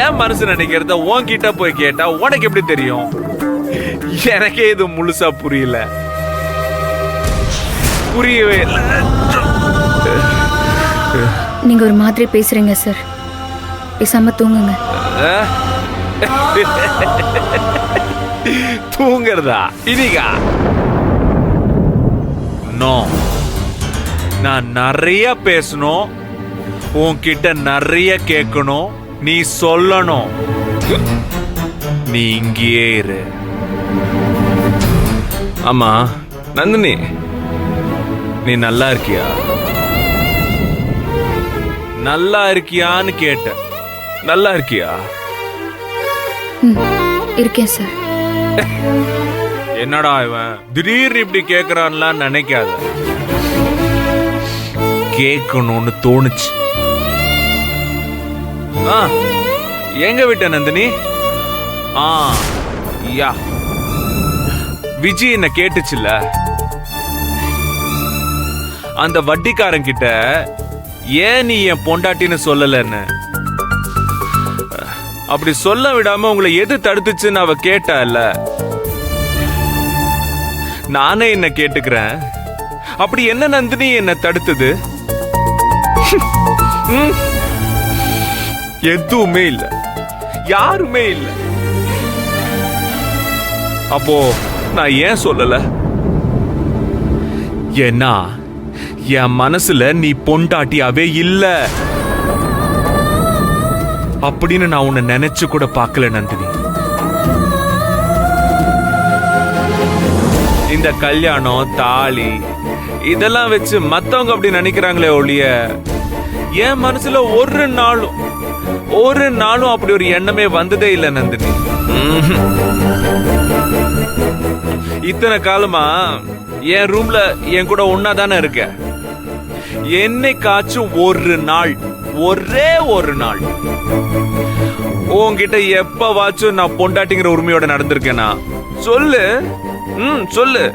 ஏன் மனசு நினைக்கிறத உன்கிட்ட போய் கேட்டா உனக்கு எப்படி தெரியும்? எனக்கே இது முழுசா புரியல, புரியவே இல்லை. நீங்க ஒரு மாதிரி பேசுறீங்க சார், பேசாம தூங்குங்க. தூங்குறதா இன்னிக்கா? நோ, நான் நிறைய பேசணும், உன்கிட்ட நிறைய கேட்கணும், நீ சொல்லணும். நீ இங்கேயே இரு. ஆமா நந்தினி, நீ நல்லா இருக்கியா? நல்லா இருக்கியான்னு கேட்ட. நல்லா இருக்கியா? இருக்கேன் சார். என்னடா இவன் திடீர்னு இப்படி கேக்குறான்லாம் நினைக்காத. கேட்கணும்னு தோணுச்சு. எங்க விட்ட நந்தினி? யா, விஜய் என்ன கேட்டுச்சுல்ல, அந்த வட்டிக்காரன் கிட்ட ஏன் நீ என் பொண்டாட்டின்னு சொல்லலன்னு. அப்படி சொல்ல விடாம உங்களை எது தடுத்துச்சுன்னு அவ கேட்டால. நானே என்ன கேட்டுக்கிறேன், அப்படி என்ன நந்தினி என்ன தடுத்தது? எதுவுமே இல்ல, யாருமே இல்ல. அப்போ நான் ஏன் சொல்லல? ஏன்னா என் மனசுல நீ பொண்டாட்டியாவே இல்ல அப்படின்னு நான் உன்னை நினைச்சு கூட பார்க்கல நந்தினி. இந்த கல்யாணம் தாலி இதெல்லாம் வச்சு மத்தவங்க அப்படி நினைக்கிறாங்களே ஒழிய, என் மனசுல ஒரு நாளும் அப்படி ஒரு எண்ணமே வந்ததே இல்லை நந்தினி. இத்தனை காலமா என் ரூம்ல என் கூட ஒன்னா தானே இருக்க. என்னைக்காச்சும் ஒரு நாள், ஒரே ஒரு நாள் உன்கிட்ட எப்பவாச்சும் நான் பொண்டாட்டிங்கிற உரிமையோட நடந்திருக்கேனா? சொல்லு, சொல்லு.